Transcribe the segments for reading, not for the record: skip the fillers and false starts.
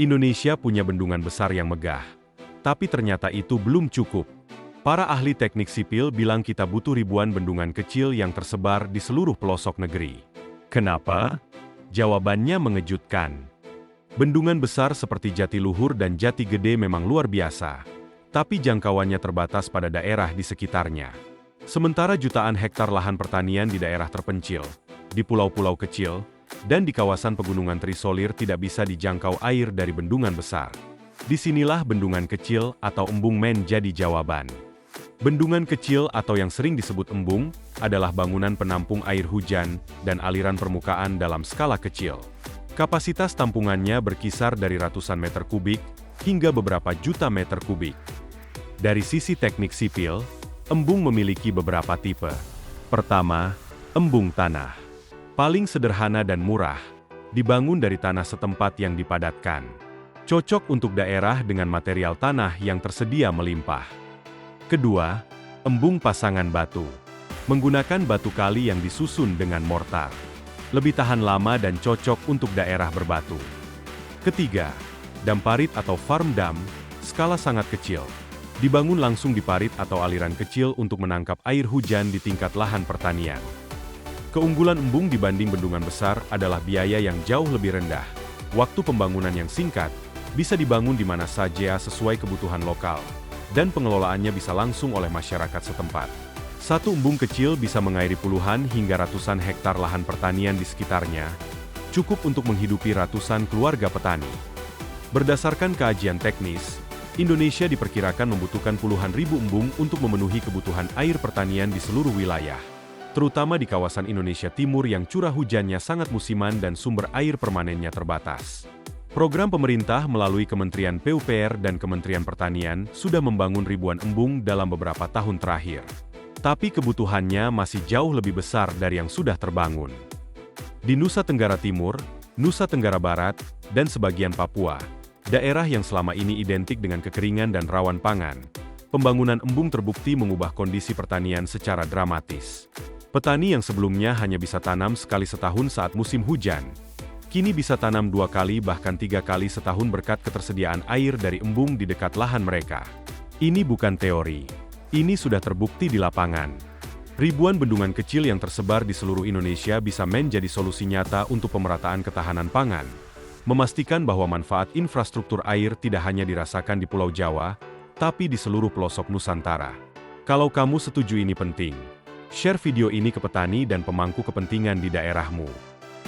Indonesia punya bendungan besar yang megah. Tapi ternyata itu belum cukup. Para ahli teknik sipil bilang kita butuh ribuan bendungan kecil yang tersebar di seluruh pelosok negeri. Kenapa? Jawabannya mengejutkan. Bendungan besar seperti Jatiluhur dan Jati Gede memang luar biasa, tapi jangkauannya terbatas pada daerah di sekitarnya. Sementara jutaan hektar lahan pertanian di daerah terpencil, di pulau-pulau kecil, dan di kawasan pegunungan terisolir tidak bisa dijangkau air dari bendungan besar. Disinilah bendungan kecil atau embung menjadi jawaban. Bendungan kecil atau yang sering disebut embung adalah bangunan penampung air hujan dan aliran permukaan dalam skala kecil. Kapasitas tampungannya berkisar dari ratusan meter kubik hingga beberapa juta meter kubik. Dari sisi teknik sipil, embung memiliki beberapa tipe. Pertama, embung tanah. Paling sederhana dan murah, dibangun dari tanah setempat yang dipadatkan. Cocok untuk daerah dengan material tanah yang tersedia melimpah. Kedua, embung pasangan batu. Menggunakan batu kali yang disusun dengan mortar. Lebih tahan lama dan cocok untuk daerah berbatu. Ketiga, dam parit atau farm dam, skala sangat kecil. Dibangun langsung di parit atau aliran kecil untuk menangkap air hujan di tingkat lahan pertanian. Keunggulan embung dibanding bendungan besar adalah biaya yang jauh lebih rendah. Waktu pembangunan yang singkat, bisa dibangun di mana saja sesuai kebutuhan lokal, dan pengelolaannya bisa langsung oleh masyarakat setempat. Satu embung kecil bisa mengairi puluhan hingga ratusan hektar lahan pertanian di sekitarnya, cukup untuk menghidupi ratusan keluarga petani. Berdasarkan kajian teknis, Indonesia diperkirakan membutuhkan puluhan ribu embung untuk memenuhi kebutuhan air pertanian di seluruh wilayah, terutama di kawasan Indonesia Timur yang curah hujannya sangat musiman dan sumber air permanennya terbatas. Program pemerintah melalui Kementerian PUPR dan Kementerian Pertanian sudah membangun ribuan embung dalam beberapa tahun terakhir. Tapi kebutuhannya masih jauh lebih besar dari yang sudah terbangun. Di Nusa Tenggara Timur, Nusa Tenggara Barat, dan sebagian Papua, daerah yang selama ini identik dengan kekeringan dan rawan pangan, pembangunan embung terbukti mengubah kondisi pertanian secara dramatis. Petani yang sebelumnya hanya bisa tanam sekali setahun saat musim hujan, kini bisa tanam 2 kali bahkan 3 kali setahun berkat ketersediaan air dari embung di dekat lahan mereka. Ini bukan teori, ini sudah terbukti di lapangan. Ribuan bendungan kecil yang tersebar di seluruh Indonesia bisa menjadi solusi nyata untuk pemerataan ketahanan pangan, memastikan bahwa manfaat infrastruktur air tidak hanya dirasakan di Pulau Jawa, tapi di seluruh pelosok Nusantara. Kalau kamu setuju ini penting, share video ini ke petani dan pemangku kepentingan di daerahmu.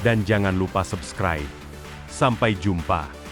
Dan jangan lupa subscribe. Sampai jumpa.